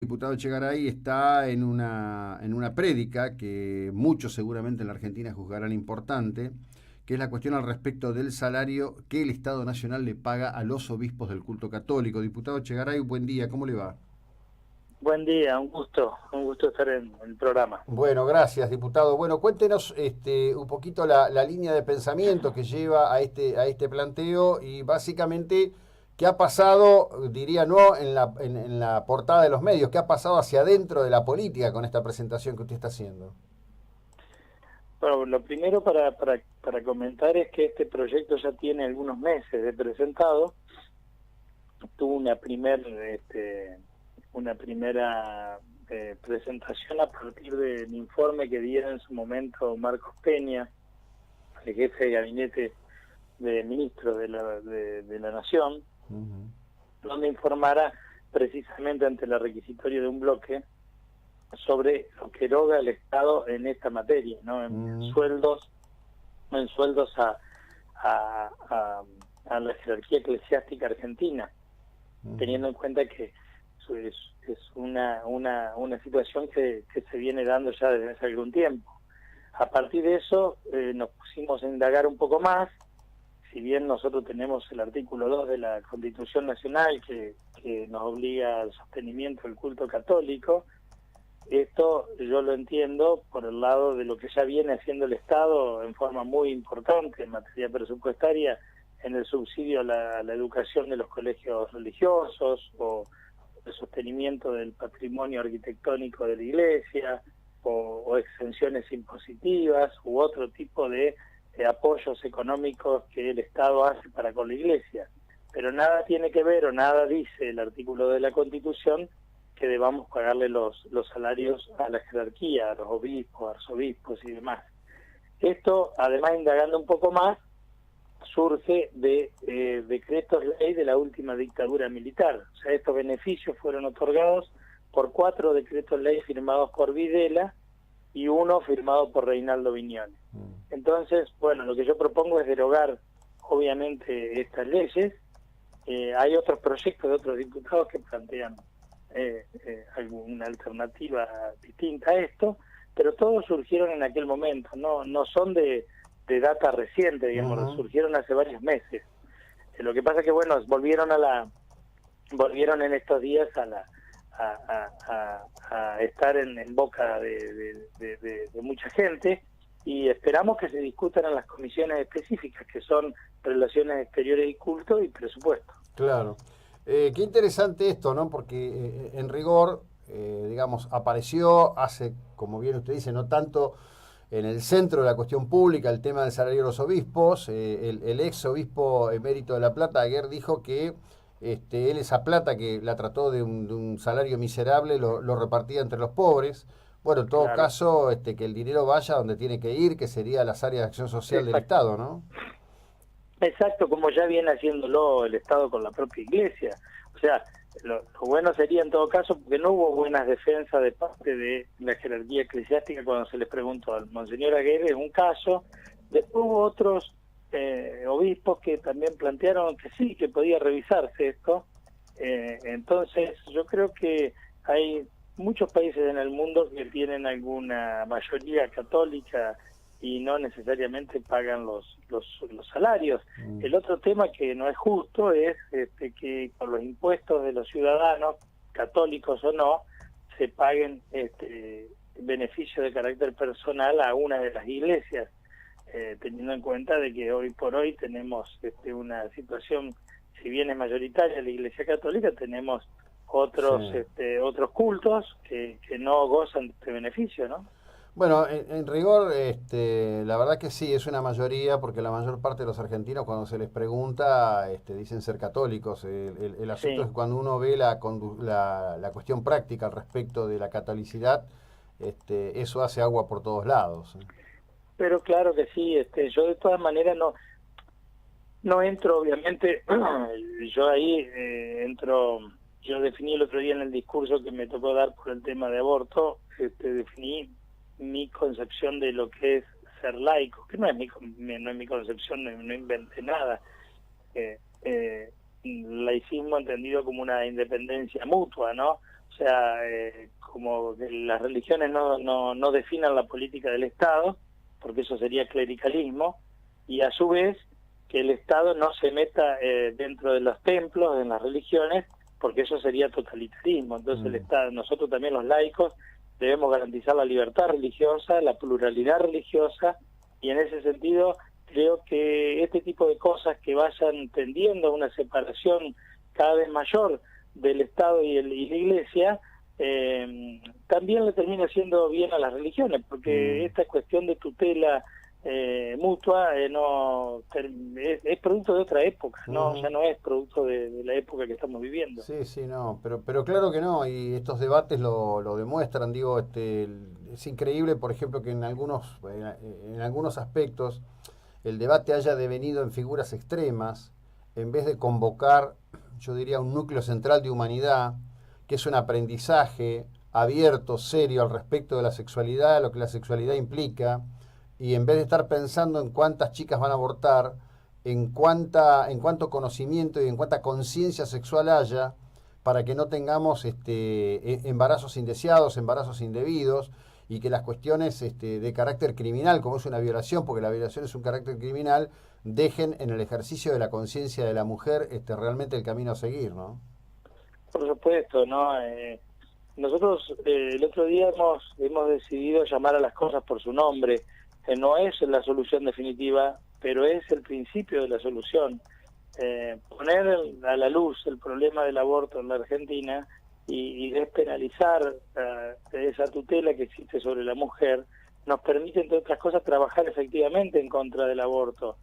Diputado Echegaray está en una prédica que muchos seguramente en la Argentina juzgarán importante, que es la cuestión al respecto del salario que el Estado Nacional le paga a los obispos del culto católico. Diputado Echegaray, buen día, ¿cómo le va? Buen día, un gusto estar en el programa. Bueno, gracias, diputado. Bueno, cuéntenos un poquito la línea de pensamiento que lleva a este planteo y básicamente qué ha pasado, diría no en la portada de los medios, qué ha pasado hacia adentro de la política con esta presentación que usted está haciendo. Bueno, lo primero para comentar es que este proyecto ya tiene algunos meses de presentado. Tuvo una primera presentación a partir del informe que diera en su momento Marcos Peña, el jefe de gabinete de ministros de la Nación, Ujú. donde informara precisamente ante la requisitoria de un bloque sobre lo que eroga el Estado en esta materia, ¿no? En Mm, sueldos a, a, a la jerarquía eclesiástica argentina, ujú. teniendo en cuenta que eso es una situación que se viene dando ya desde hace algún tiempo. A partir de eso nos pusimos a indagar un poco más. Si bien nosotros tenemos el artículo 2 de la Constitución Nacional que nos obliga al sostenimiento del culto católico, esto yo lo entiendo por el lado de lo que ya viene haciendo el Estado en forma muy importante en materia presupuestaria, en el subsidio a la educación de los colegios religiosos o el sostenimiento del patrimonio arquitectónico de la iglesia o exenciones impositivas u otro tipo de apoyos económicos que el Estado hace para con la iglesia. Pero nada tiene que ver o nada dice el artículo de la Constitución que debamos pagarle los salarios a la jerarquía, a los obispos, arzobispos y demás. Esto, además, indagando un poco más, surge de decretos ley de la última dictadura militar. O sea, estos beneficios fueron otorgados por 4 decretos ley firmados por Videla y uno firmado por Reinaldo Viñones. Entonces, bueno, lo que yo propongo es derogar, obviamente, estas leyes. Hay otros proyectos de otros diputados que plantean alguna alternativa distinta a esto, pero todos surgieron en aquel momento, no son de data reciente, digamos, Ujú. surgieron hace varios meses. Lo que pasa es que, bueno, volvieron en estos días a estar en boca de mucha gente, y esperamos que se discutan en las comisiones específicas, que son Relaciones Exteriores y Culto y Presupuesto. Claro. Qué interesante esto, ¿no? Porque en rigor, digamos, apareció hace, como bien usted dice, no tanto en el centro de la cuestión pública el tema del salario de los obispos. El ex obispo emérito de La Plata, Aguer, dijo que él esa plata que la trató de un salario miserable lo repartía entre los pobres. Bueno, en todo Claro, caso, que el dinero vaya donde tiene que ir, que sería las áreas de acción social del exacto. Estado, ¿no? Exacto, como ya viene haciéndolo el Estado con la propia Iglesia. O sea, lo bueno sería en todo caso, porque no hubo buenas defensas de parte de la jerarquía eclesiástica cuando se les preguntó al Monseñor Aguirre, en un caso. Después hubo otros obispos que también plantearon que sí, que podía revisarse esto. Entonces, yo creo que hay muchos países en el mundo que tienen alguna mayoría católica y no necesariamente pagan los salarios. Mm. El otro tema que no es justo es que con los impuestos de los ciudadanos, católicos o no, se paguen beneficios de carácter personal a una de las iglesias, teniendo en cuenta de que hoy por hoy tenemos una situación, si bien es mayoritaria la Iglesia Católica, tenemos Sí. otros cultos que no gozan de este beneficio, ¿no? Bueno, en rigor, la verdad que sí, es una mayoría, porque la mayor parte de los argentinos cuando se les pregunta, dicen ser católicos. El asunto es Sí. que cuando uno ve la cuestión práctica al respecto de la catolicidad, eso hace agua por todos lados. Pero claro que sí, yo de todas maneras no entro, obviamente, yo ahí yo definí el otro día en el discurso que me tocó dar por el tema de aborto, definí mi concepción de lo que es ser laico, que no es no es mi concepción, no inventé nada. Laicismo entendido como una independencia mutua, ¿no? O sea, como que las religiones no definan la política del Estado, porque eso sería clericalismo, y a su vez que el Estado no se meta dentro de los templos, en las religiones, porque eso sería totalitarismo. Entonces el Estado, nosotros también los laicos debemos garantizar la libertad religiosa, la pluralidad religiosa, y en ese sentido creo que este tipo de cosas que vayan tendiendo a una separación cada vez mayor del Estado y la Iglesia, también le termina haciendo bien a las religiones, porque esta cuestión de tutela mutua es producto de otra época, ya no es producto de la época que estamos viviendo. Sí, sí, no, pero claro que no, y estos debates lo demuestran, digo, es increíble, por ejemplo, que en algunos aspectos el debate haya devenido en figuras extremas, en vez de convocar, yo diría, un núcleo central de humanidad, que es un aprendizaje abierto, serio al respecto de la sexualidad, lo que la sexualidad implica, y en vez de estar pensando en cuántas chicas van a abortar, en cuánto conocimiento y en cuánta conciencia sexual haya, para que no tengamos embarazos indeseados, embarazos indebidos, y que las cuestiones de carácter criminal, como es una violación, porque la violación es un carácter criminal, dejen en el ejercicio de la conciencia de la mujer realmente el camino a seguir, ¿no? Por supuesto, ¿no? Nosotros el otro día hemos decidido llamar a las cosas por su nombre. No es la solución definitiva, pero es el principio de la solución. Poner a la luz el problema del aborto en la Argentina y despenalizar esa tutela que existe sobre la mujer nos permite, entre otras cosas, trabajar efectivamente en contra del aborto,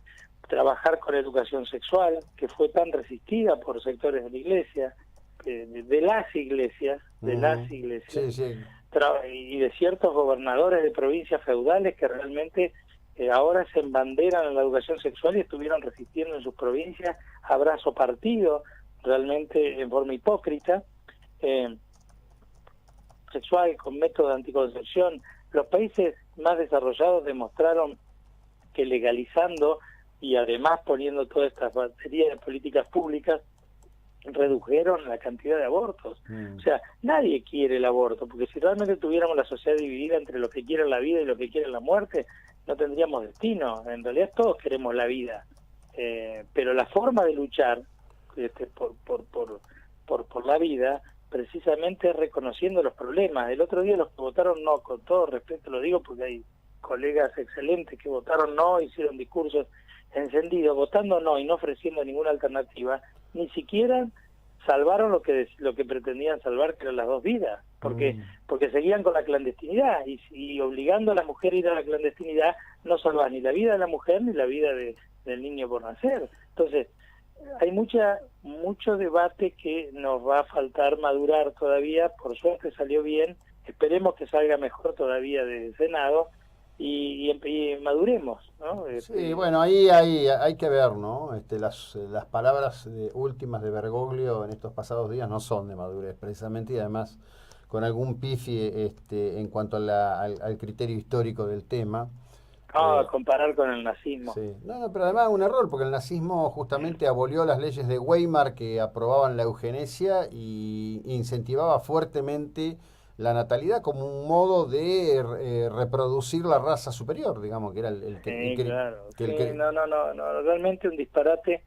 trabajar con educación sexual, que fue tan resistida por sectores de la Iglesia, de las iglesias, Sí, sí. y de ciertos gobernadores de provincias feudales que realmente ahora se embanderan en la educación sexual y estuvieron resistiendo en sus provincias a brazo partido, realmente en forma hipócrita, sexual, con métodos de anticoncepción. Los países más desarrollados demostraron que legalizando y además poniendo todas estas baterías de políticas públicas, redujeron la cantidad de abortos. O sea, nadie quiere el aborto, porque si realmente tuviéramos la sociedad dividida entre los que quieren la vida y los que quieren la muerte, no tendríamos destino. En realidad todos queremos la vida, pero la forma de luchar por la vida precisamente es reconociendo los problemas. El otro día los que votaron no, con todo respeto lo digo porque hay colegas excelentes que votaron no, hicieron discursos encendidos, votando no y no ofreciendo ninguna alternativa, ni siquiera salvaron lo que pretendían salvar, que eran las dos vidas, porque seguían con la clandestinidad, y obligando a la mujer a ir a la clandestinidad no salvas ni la vida de la mujer ni la vida del niño por nacer. Entonces hay mucho debate que nos va a faltar madurar todavía. Por suerte salió bien, esperemos que salga mejor todavía del Senado y maduremos, ¿no? Sí, bueno, ahí hay que ver, ¿no? Las palabras últimas de Bergoglio en estos pasados días no son de madurez, precisamente, y además con algún pifie en cuanto al criterio histórico del tema. Comparar con el nazismo. Sí. No, pero además un error, porque el nazismo justamente abolió las leyes de Weimar que aprobaban la eugenesia y incentivaba fuertemente la natalidad como un modo de reproducir la raza superior, digamos, que era el que... Claro. No, realmente un disparate.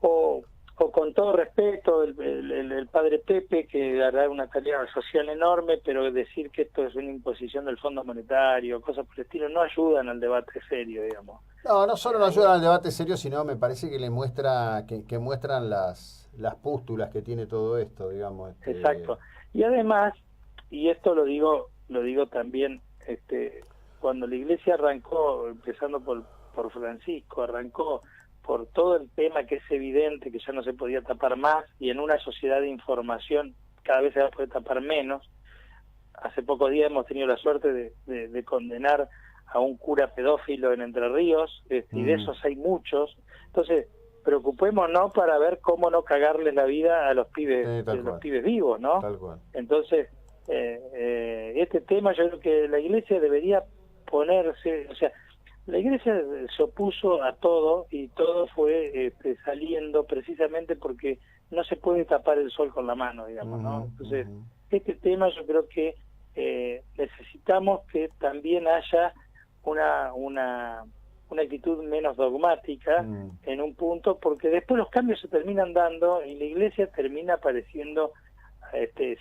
O con todo respeto, el padre Pepe, que hará una tarea social enorme, pero decir que esto es una imposición del Fondo Monetario, cosas por el estilo, no ayudan al debate serio, digamos. No solo no ayudan al debate serio, sino me parece que le muestran las pústulas que tiene todo esto, digamos. Exacto. Y además, y esto lo digo también, cuando la Iglesia arrancó, empezando por Francisco, arrancó por todo el tema que es evidente que ya no se podía tapar más, y en una sociedad de información cada vez se va a poder tapar menos. Hace pocos días hemos tenido la suerte de condenar a un cura pedófilo en Entre Ríos, y de esos hay muchos. Entonces, preocupémonos para ver cómo no cagarles la vida a los pibes, los pibes vivos, ¿no? Tal cual. Entonces, este tema yo creo que la Iglesia debería ponerse, o sea, la Iglesia se opuso a todo y todo fue saliendo precisamente porque no se puede tapar el sol con la mano, digamos, ¿no? Entonces, este tema yo creo que necesitamos que también haya una actitud menos dogmática en un punto, porque después los cambios se terminan dando y la Iglesia termina apareciendo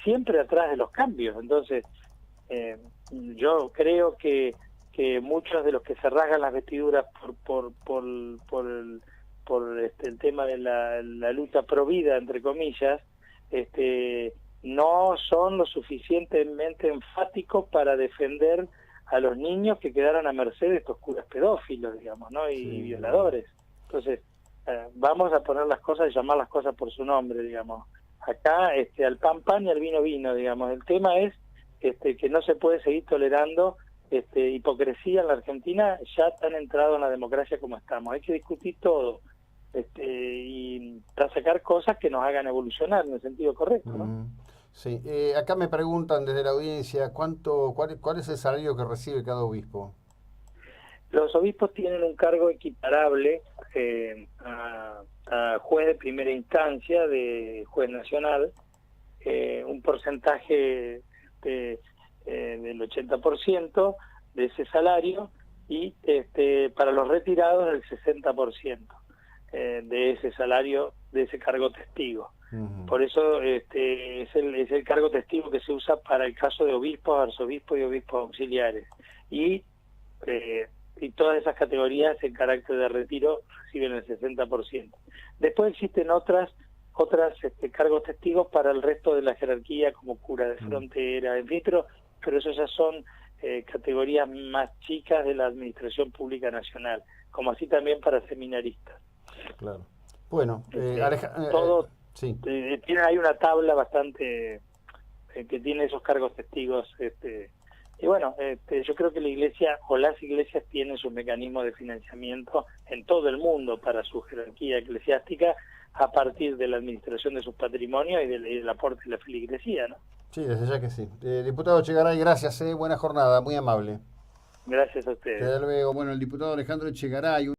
siempre atrás de los cambios. Entonces, yo creo que muchos de los que se rasgan las vestiduras por el tema de la lucha pro vida, entre comillas, no son lo suficientemente enfáticos para defender a los niños que quedaron a merced de estos curas pedófilos, digamos, ¿no? Y violadores. Entonces, vamos a poner las cosas y llamar las cosas por su nombre, digamos. Acá, al pan pan y al vino vino, digamos. El tema es que no se puede seguir tolerando hipocresía en la Argentina, ya tan entrado en la democracia como estamos. Hay que discutir todo y para sacar cosas que nos hagan evolucionar en el sentido correcto, ¿no? Sí, acá me preguntan desde la audiencia, ¿cuál es el salario que recibe cada obispo? Los obispos tienen un cargo equiparable a juez de primera instancia, de juez nacional, un porcentaje del 80% de ese salario, y para los retirados el 60% de ese salario, de ese cargo testigo. Por eso es el cargo testigo que se usa para el caso de obispos, arzobispos y obispos auxiliares. Y todas esas categorías en carácter de retiro reciben el 60%. Después existen otras cargos testigos para el resto de la jerarquía, como cura de frontera, en fin, pero eso ya son categorías más chicas de la administración pública nacional, como así también para seminaristas. Claro. Bueno, sí. Hay una tabla bastante que tiene esos cargos testigos, y bueno, yo creo que la Iglesia o las iglesias tienen sus mecanismos de financiamiento en todo el mundo para su jerarquía eclesiástica, a partir de la administración de sus patrimonios y del aporte de la feligresía, ¿no? Sí, desde ya que sí. Diputado Echegaray, gracias, buena jornada, muy amable. Gracias a ustedes. Hasta luego. Bueno, el diputado Alejandro Echegaray.